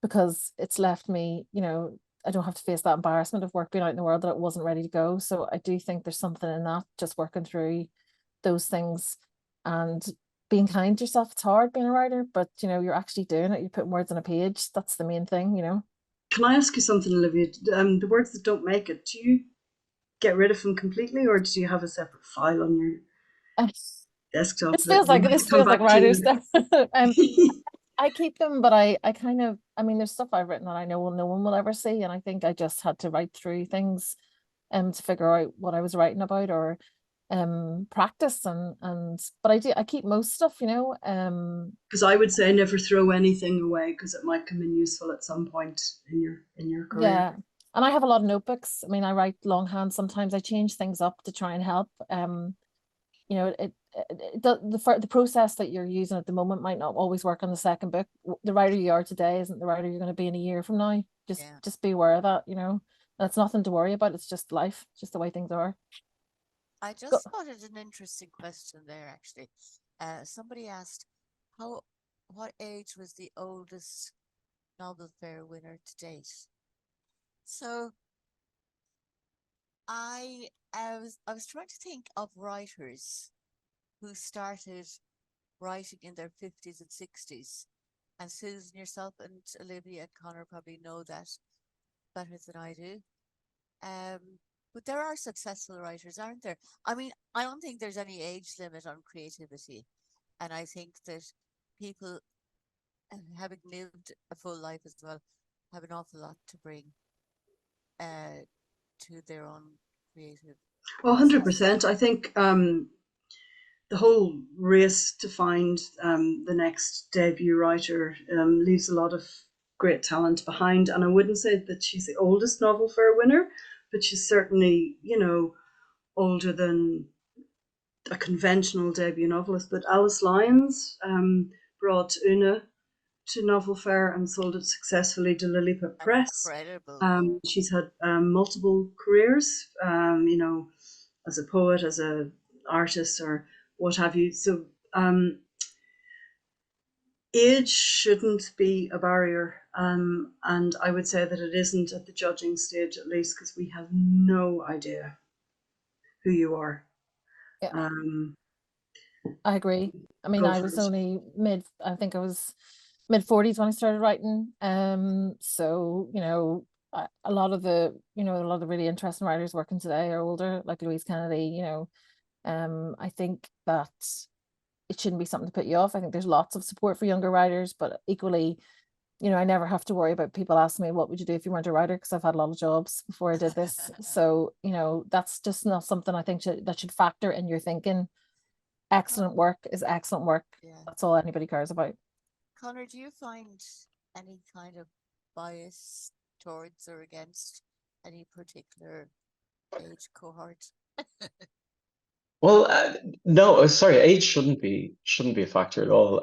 because it's left me, I don't have to face that embarrassment of work being out in the world that it wasn't ready to go. So I do think there's something in that, just working through those things and being kind to yourself. It's hard being a writer, but you're actually doing it. You put words on a page. That's the main thing, Can I ask you something, Olivia? The words that don't make it, do you get rid of them completely, or do you have a separate file on your desktop? This feels like writer's stuff. I keep them, but I kind of, there's stuff I've written that I know no one will ever see, and I think I just had to write through things to figure out what I was writing about, or practice, but I keep most stuff, because I would say never throw anything away, because it might come in useful at some point in your career. Yeah, and I have a lot of notebooks. I write longhand. Sometimes I change things up to try and help. The process that you're using at the moment might not always work on the second book. The writer you are today isn't the writer you're going to be in a year from now. Just be aware of that. That's nothing to worry about. It's just life, just the way things are. I just spotted an interesting question there, actually. Somebody asked, what age was the oldest Novel Fair winner to date? So I was trying to think of writers who started writing in their 50s and 60s. And Susan, yourself, and Olivia and Conor probably know that better than I do. But there are successful writers, aren't there? I don't think there's any age limit on creativity. And I think that people, having lived a full life as well, have an awful lot to bring to their own creative. Well, 100%. I think the whole race to find the next debut writer leaves a lot of great talent behind. And I wouldn't say that she's the oldest Novel Fair winner, but she's certainly, you know, older than a conventional debut novelist. But Alice Lyons brought Una to Novel Fair and sold it successfully to Lilliput Press. Incredible. She's had multiple careers, you know, as a poet, as an artist, or what have you. So age shouldn't be a barrier. And I would say that it isn't at the judging stage, at least, because we have no idea who you are. Yeah. I agree. I mean, Go I for was it. only I think I was mid-40s when I started writing. So, you know, a lot of the really interesting writers working today are older, like Louise Kennedy, you know. I think that it shouldn't be something to put you off. I think there's lots of support for younger writers, but equally, you know, I never have to worry about people asking me, what would you do if you weren't a writer? Because I've had a lot of jobs before I did this. So, you know, that's just not something I think that should factor in your thinking. Excellent work is excellent work. Yeah. That's all anybody cares about. Conor, do you find any kind of bias towards or against any particular age cohort? Well, no, sorry, age shouldn't be a factor at all.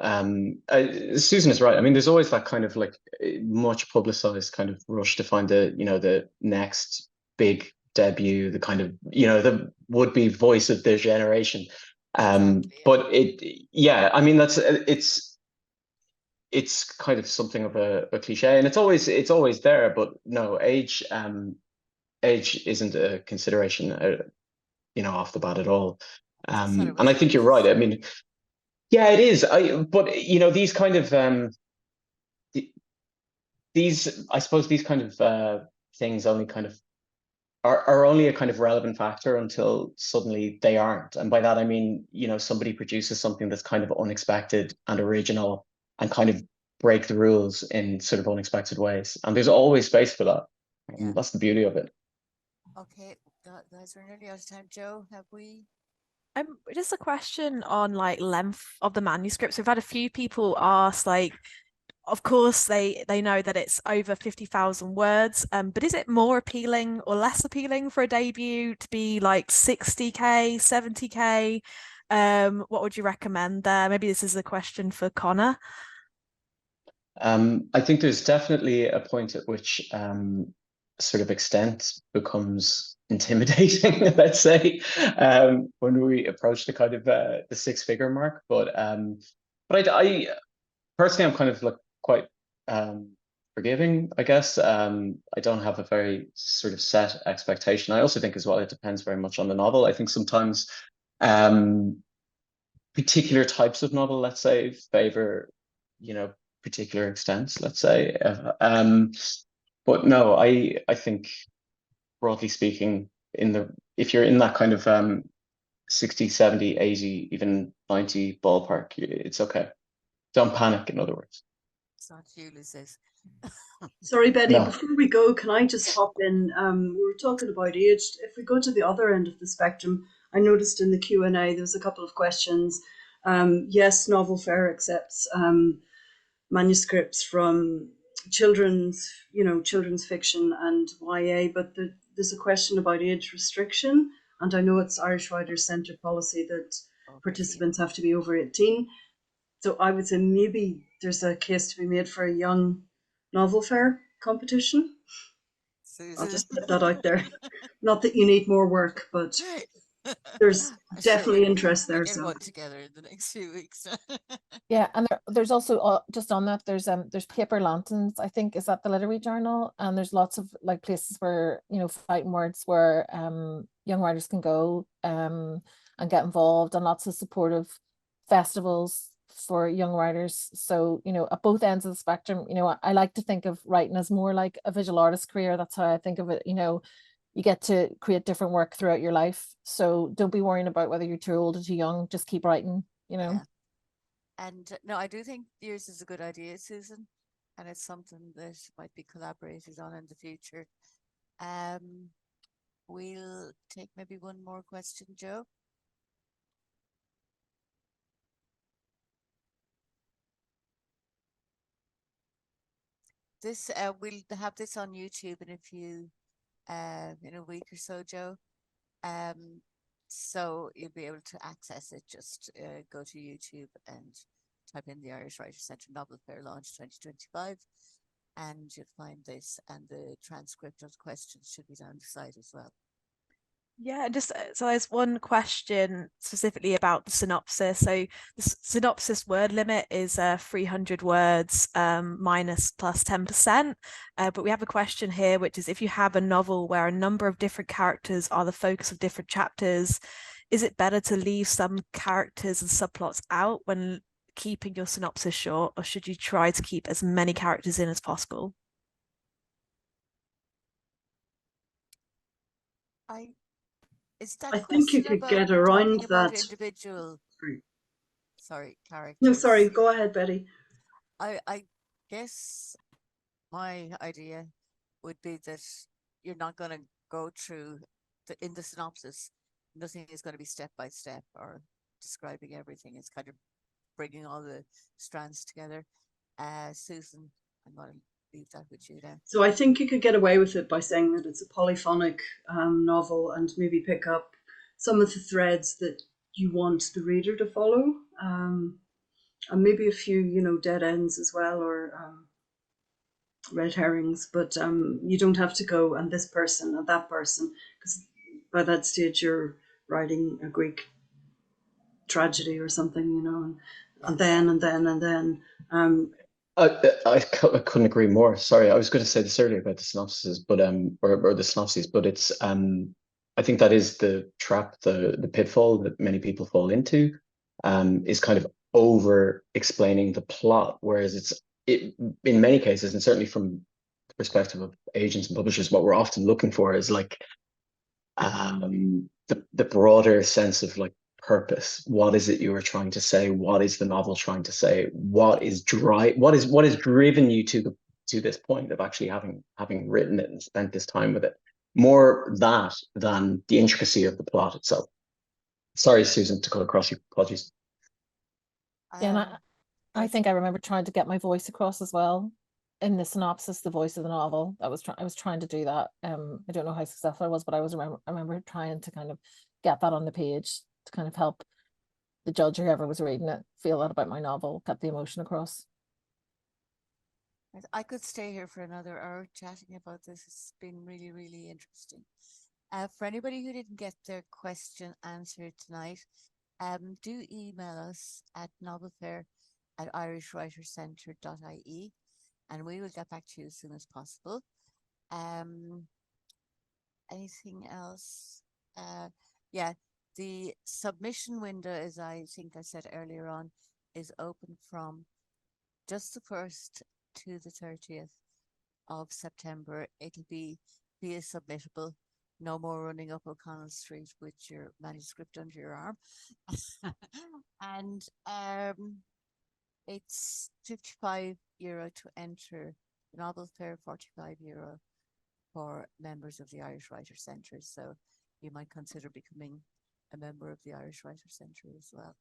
Susan is right. I mean, there's always that kind of like much publicized kind of rush to find the next big debut, the kind of, the would-be voice of their generation. Exactly, yeah. But yeah, I mean, it's kind of something of a cliche, and it's always there. But no, age isn't a consideration, off the bat at all. And I think you're right. I mean, yeah, it is. But these kind of I suppose these kind of things only kind of are only a kind of relevant factor until suddenly they aren't. And by that I mean, somebody produces something that's kind of unexpected and original and kind of break the rules in sort of unexpected ways. And there's always space for that. Yeah. That's the beauty of it. Okay, guys, we're nearly out of time. Joe, have we? Just a question on like length of the manuscripts. We've had a few people ask, like, of course they know that it's over 50,000 words, but is it more appealing or less appealing for a debut to be like 60k, 70k? What would you recommend there? Maybe this is a question for Conor. I think there's definitely a point at which sort of extent becomes intimidating, let's say, when we approach the kind of the six-figure mark. But I personally, I'm kind of like quite forgiving, I guess. I don't have a very sort of set expectation. I also think as well, it depends very much on the novel. I think sometimes particular types of novel, let's say, favor, particular extents, let's say. But no, I think broadly speaking, if you're in that kind of 60, 70, 80, even 90 ballpark, it's okay. Don't panic, in other words. It's not Ulysses. Sorry, Betty, No. before we go, can I just hop in? We were talking about age. If we go to the other end of the spectrum, I noticed in the Q&A there was a couple of questions. Yes, Novel Fair accepts manuscripts from children's fiction and YA, but there's a question about age restriction. And I know it's Irish Writers Centre policy that participants have to be over 18. So I would say maybe there's a case to be made for a young Novel Fair competition. Susan. I'll just put that out there. Not that you need more work, but there's definitely interest there. We'll get So one together in the next few weeks. Yeah, and there's also just on that, there's Paper Lanterns, I think, is that the literary journal, and there's lots of like places where fighting words where young writers can go and get involved, and lots of supportive festivals for young writers. So at both ends of the spectrum, I like to think of writing as more like a visual artist career. That's how I think of it. You get to create different work throughout your life, so don't be worrying about whether you're too old or too young. Just keep writing. Yeah. And no, I do think yours is a good idea, Susan, and it's something that might be collaborated on in the future. We'll take maybe one more question, Joe. this we'll have this on YouTube in a week or so, Joe. So you'll be able to access it. Just go to YouTube and type in the Irish Writers Centre Novel Fair Launch 2025, and you'll find this, and the transcript of the questions should be down the site as well. Yeah, just so there's one question specifically about the synopsis. So the synopsis word limit is 300 words minus plus 10%. But we have a question here, which is, if you have a novel where a number of different characters are the focus of different chapters, is it better to leave some characters and subplots out when keeping your synopsis short, or should you try to keep as many characters in as possible? Is that I think you question could about get around talking about that. individual, Sorry. No, characters? sorry. Go ahead, Betty. I guess my idea would be that you're not going to go through in the synopsis. Nothing is going to be step by step or describing everything. It's kind of bringing all the strands together. Susan, I'm going to leave that with you now. So I think you could get away with it by saying that it's a polyphonic novel, and maybe pick up some of the threads that you want the reader to follow, and maybe a few, dead ends as well, or red herrings. But you don't have to go and this person and that person, because by that stage you're writing a Greek tragedy or something, and then. I couldn't agree more. Sorry, I was going to say this earlier about the synopsis, but or the synopses, but it's I think that is the trap, the pitfall that many people fall into, is kind of over explaining the plot, whereas it in many cases, and certainly from the perspective of agents and publishers, what we're often looking for is like the broader sense of like purpose. What is it you are trying to say? What is the novel trying to say? What is driven you to this point of actually having written it and spent this time with it? More that than the intricacy of the plot itself. Sorry, Susan, to cut across you. Apologies. Yeah, and I think I remember trying to get my voice across as well in the synopsis, the voice of the novel. I was trying to do that. I don't know how successful I was, but I remember trying to kind of get that on the page to kind of help the judge or whoever was reading it feel that about my novel, get the emotion across. I could stay here for another hour chatting about this. It's been really, really interesting. For anybody who didn't get their question answered tonight, do email us at novelfair@irishwritercentre.ie, and we will get back to you as soon as possible. Anything else? Yeah, the submission window, as I think I said earlier on, is open from just the 1st to the 30th of September. It'll be via submittable. No more running up O'Connell Street with your manuscript under your arm. And it's €55 to enter the Novel Fair, €45 for members of the Irish Writers Centre. So you might consider becoming a member of the Irish Writers Centre as well.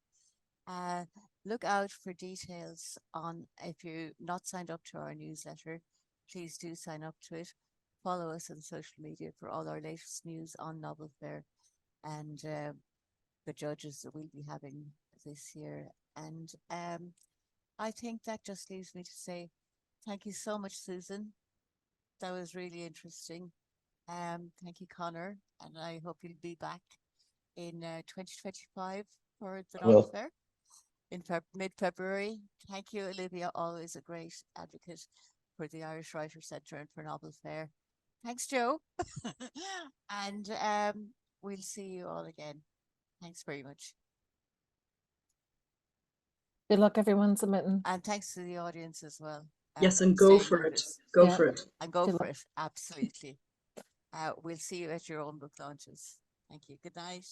Look out for details on, if you're not signed up to our newsletter, please do sign up to it. Follow us on social media for all our latest news on Novel Fair and the judges that we'll be having this year. And I think that just leaves me to say thank you so much, Susan. That was really interesting. Thank you, Conor, and I hope you'll be back in 2025 for the Novel Fair in mid-February. Thank you, Olivia, always a great advocate for the Irish Writers Centre and for Novel Fair. Thanks, Joe. And we'll see you all again. Thanks very much. Good luck, everyone submitting. And thanks to the audience as well. Yes, and go for it. Go for it. And go for it. Absolutely. We'll see you at your own book launches. Thank you. Good night.